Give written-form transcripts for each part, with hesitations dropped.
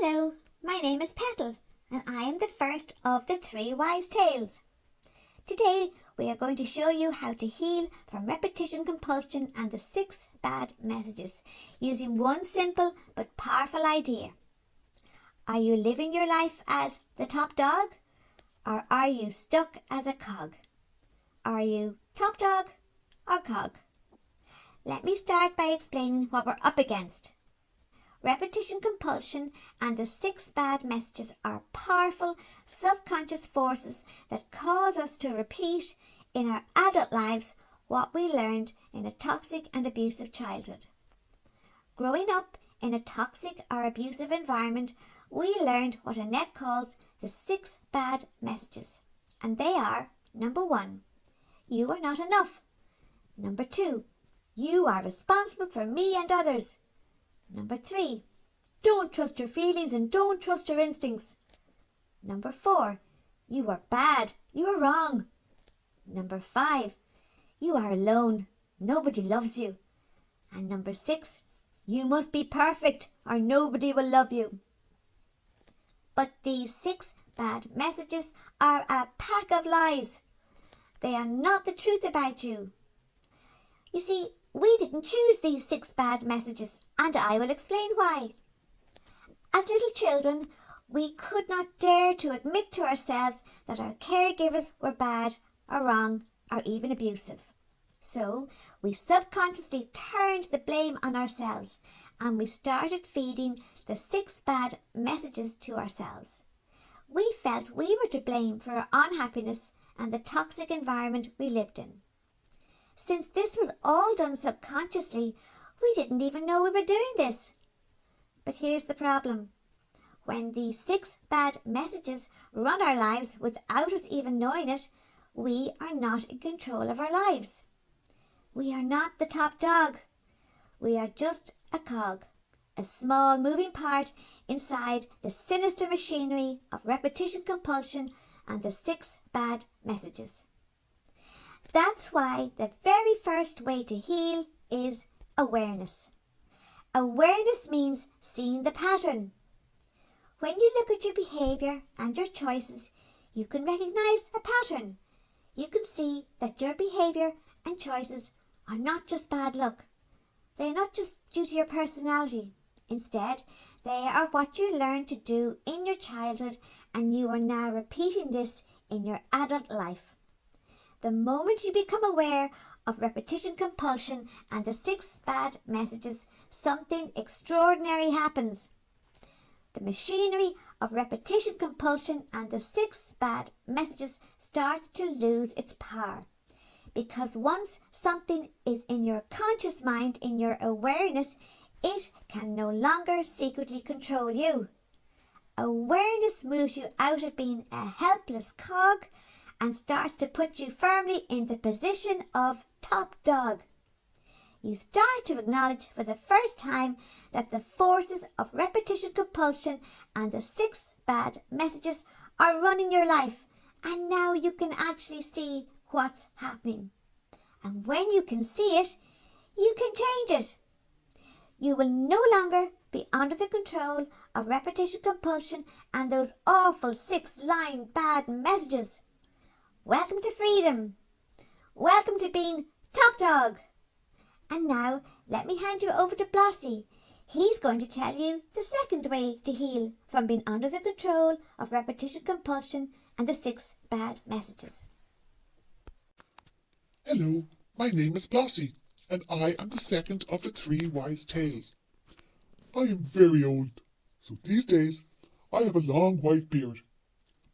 Hello, my name is Petal, and I am the first of the 3 wise tales. Today we are going to show you how to heal from repetition compulsion and the 6 bad messages using one simple but powerful idea. Are you living your life as the top dog, or are you stuck as a cog? Are you top dog or cog? Let me start by explaining what we're up against. Repetition compulsion and the 6 bad messages are powerful subconscious forces that cause us to repeat in our adult lives what we learned in a toxic and abusive childhood. Growing up in a toxic or abusive environment, we learned what Annette calls the 6 bad messages, and they are: number 1, you are not enough. Number 2, you are responsible for me and others. Number 3, don't trust your feelings and don't trust your instincts. Number 4, you are bad, you are wrong. Number 5, you are alone, nobody loves you. And number 6, you must be perfect or nobody will love you. But these 6 bad messages are a pack of lies. They are not the truth about you. You see, we didn't choose these 6 bad messages, and I will explain why. As little children, we could not dare to admit to ourselves that our caregivers were bad or wrong or even abusive. So we subconsciously turned the blame on ourselves, and we started feeding the 6 bad messages to ourselves. We felt we were to blame for our unhappiness and the toxic environment we lived in. Since this was all done subconsciously, we didn't even know we were doing this. But here's the problem. When these 6 bad messages run our lives without us even knowing it, we are not in control of our lives. We are not the top dog. We are just a cog, a small moving part inside the sinister machinery of repetition compulsion and the 6 bad messages. That's why the very first way to heal is awareness. Awareness means seeing the pattern. When you look at your behaviour and your choices, you can recognise a pattern. You can see that your behaviour and choices are not just bad luck. They are not just due to your personality. Instead, they are what you learned to do in your childhood, and you are now repeating this in your adult life. The moment you become aware of repetition compulsion and the 6 bad messages, something extraordinary happens. The machinery of repetition compulsion and the 6 bad messages starts to lose its power. Because once something is in your conscious mind, in your awareness, it can no longer secretly control you. Awareness moves you out of being a helpless cog and starts to put you firmly in the position of top dog. You start to acknowledge for the first time that the forces of repetition compulsion and the 6 bad messages are running your life, and now you can actually see what's happening. And when you can see it, you can change it. You will no longer be under the control of repetition compulsion and those awful 6-line bad messages. Welcome to freedom. Welcome to being top dog. And now let me hand you over to Blossy. He's going to tell you the second way to heal from being under the control of repetition compulsion and the 6 bad messages. Hello, my name is Blossy, and I am the second of the 3 wise tales. I am very old, so these days I have a long white beard.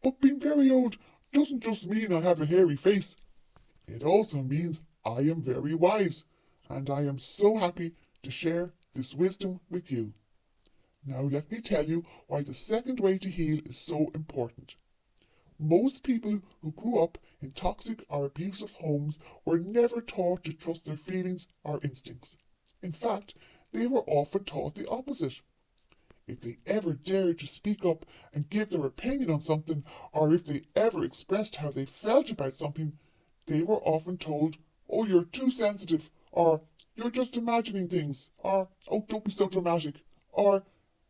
But being very old doesn't just mean I have a hairy face. It also means I am very wise, and I am so happy to share this wisdom with you. Now let me tell you why the second way to heal is so important. Most people who grew up in toxic or abusive homes were never taught to trust their feelings or instincts. In fact, they were often taught the opposite. If they ever dared to speak up and give their opinion on something, or if they ever expressed how they felt about something, they were often told, "Oh, you're too sensitive," or "You're just imagining things," or "Oh, don't be so dramatic," or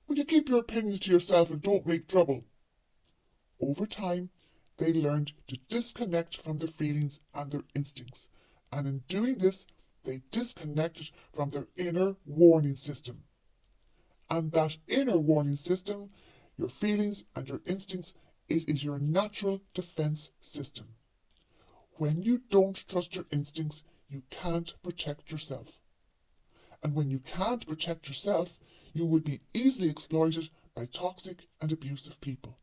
Will you keep your opinions to yourself and don't make trouble? Over time, they learned to disconnect from their feelings and their instincts, and in doing this, they disconnected from their inner warning system. And that inner warning system, your feelings and your instincts, it is your natural defense system. When you don't trust your instincts, you can't protect yourself. And when you can't protect yourself, you would be easily exploited by toxic and abusive people.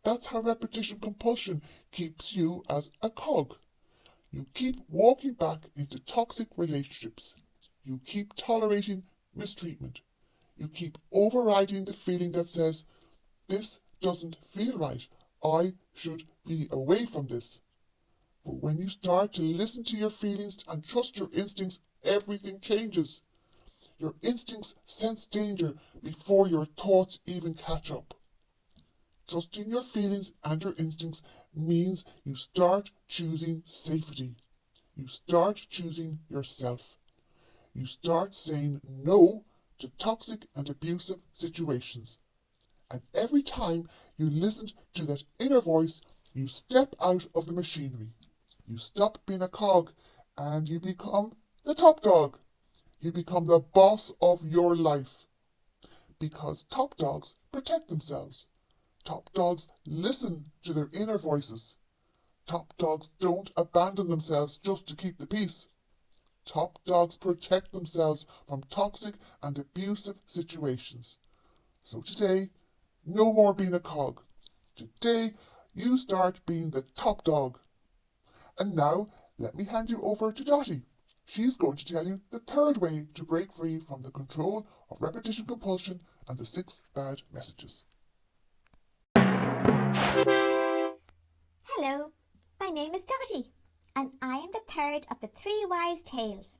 That's how repetition compulsion keeps you as a cog. You keep walking back into toxic relationships. You keep tolerating mistreatment. You keep overriding the feeling that says, this doesn't feel right. I should be away from this. But when you start to listen to your feelings and trust your instincts, everything changes. Your instincts sense danger before your thoughts even catch up. Trusting your feelings and your instincts means you start choosing safety. You start choosing yourself. You start saying no to toxic and abusive situations. And every time you listen to that inner voice, you step out of the machinery. You stop being a cog and you become the top dog. You become the boss of your life. Because top dogs protect themselves. Top dogs listen to their inner voices. Top dogs don't abandon themselves just to keep the peace. Top dogs protect themselves from toxic and abusive situations. So today, no more being a cog. Today, you start being the top dog. And now, let me hand you over to Dottie. She's going to tell you the third way to break free from the control of repetition compulsion and the 6 bad messages. Hello, my name is Dottie, and I am the third of the 3 wise tales.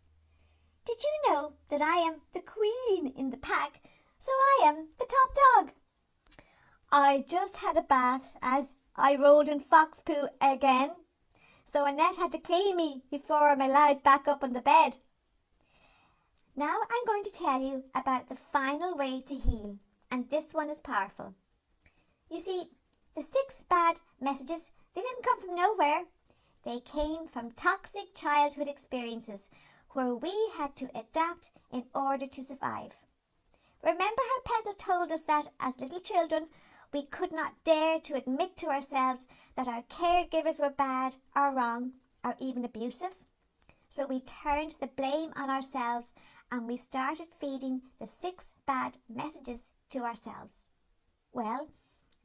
Did you know that I am the queen in the pack, so I am the top dog? I just had a bath as I rolled in fox poo again, so Annette had to clean me before I'm allowed back up on the bed. Now I'm going to tell you about the final way to heal, and this one is powerful. You see, the 6 bad messages, they didn't come from nowhere. They came from toxic childhood experiences where we had to adapt in order to survive. Remember how Petal told us that as little children, we could not dare to admit to ourselves that our caregivers were bad or wrong or even abusive? So we turned the blame on ourselves and we started feeding the 6 bad messages to ourselves. Well,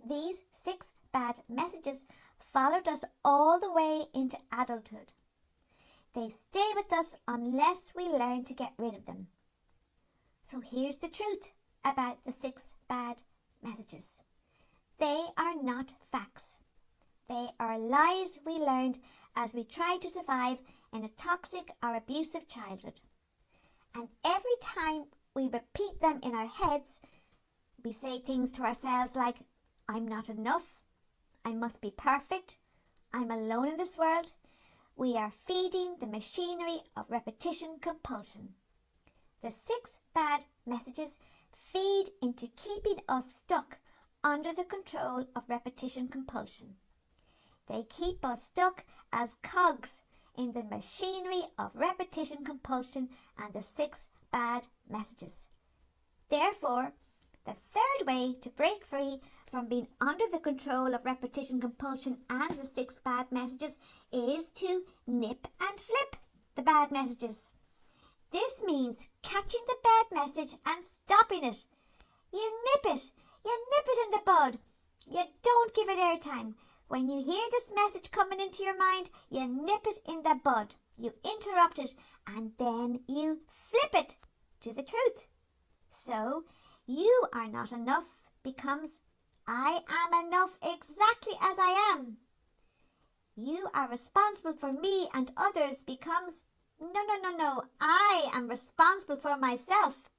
these 6 bad messages followed us all the way into adulthood. They stay with us unless we learn to get rid of them. So here's the truth about the 6 bad messages. They are not facts. They are lies we learned as we tried to survive in a toxic or abusive childhood. And every time we repeat them in our heads, we say things to ourselves like, I'm not enough, I must be perfect, I'm alone in this world. We are feeding the machinery of repetition compulsion. The 6 bad messages feed into keeping us stuck under the control of repetition compulsion. They keep us stuck as cogs in the machinery of repetition compulsion and the 6 bad messages. Therefore, the third way to break free from being under the control of repetition compulsion and the 6 bad messages is to nip and flip the bad messages. This means catching the bad message and stopping it. You nip it. You nip it in the bud. You don't give it airtime. When you hear this message coming into your mind, you nip it in the bud. You interrupt it and then you flip it to the truth. So, you are not enough becomes I am enough exactly as I am. You are responsible for me and others becomes no, I am responsible for myself.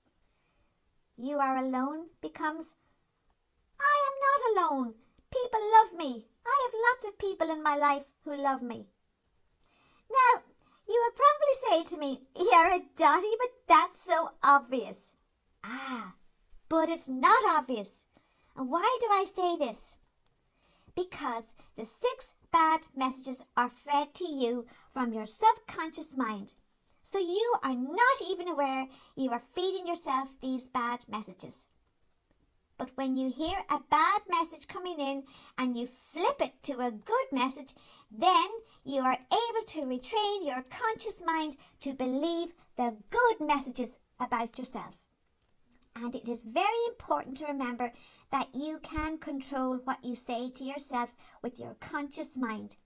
You are alone becomes I am not alone. People love me. I have lots of people in my life who love me. Now, you would probably say to me, you're a Dottie, but that's so obvious. but it's not obvious. And why do I say this? Because the 6 bad messages are fed to you from your subconscious mind. So you are not even aware you are feeding yourself these bad messages. But when you hear a bad message coming in and you flip it to a good message, then you are able to retrain your conscious mind to believe the good messages about yourself. And it is very important to remember that you can control what you say to yourself with your conscious mind.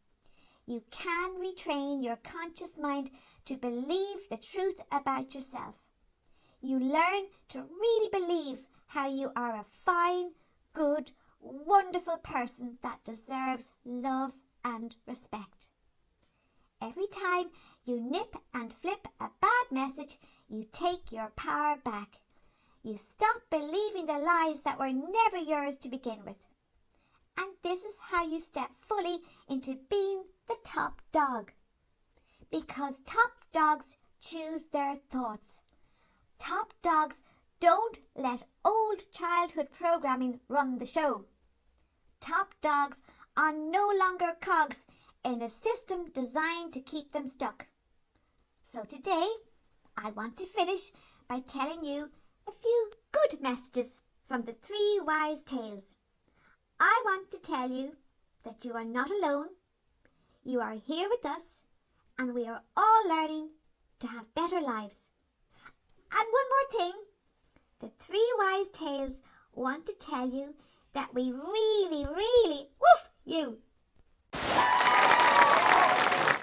You can retrain your conscious mind to believe the truth about yourself. You learn to really believe how you are a fine, good, wonderful person that deserves love and respect. Every time you nip and flip a bad message, you take your power back. You stop believing the lies that were never yours to begin with. And this is how you step fully into being the top dog. Because top dogs choose their thoughts. Top dogs don't let old childhood programming run the show. Top dogs are no longer cogs in a system designed to keep them stuck. So today, I want to finish by telling you a few good messages from the 3 wise tales. I want to tell you that you are not alone. You are here with us, and we are all learning to have better lives. And one more thing, the 3 wise tales want to tell you that we really, woof you.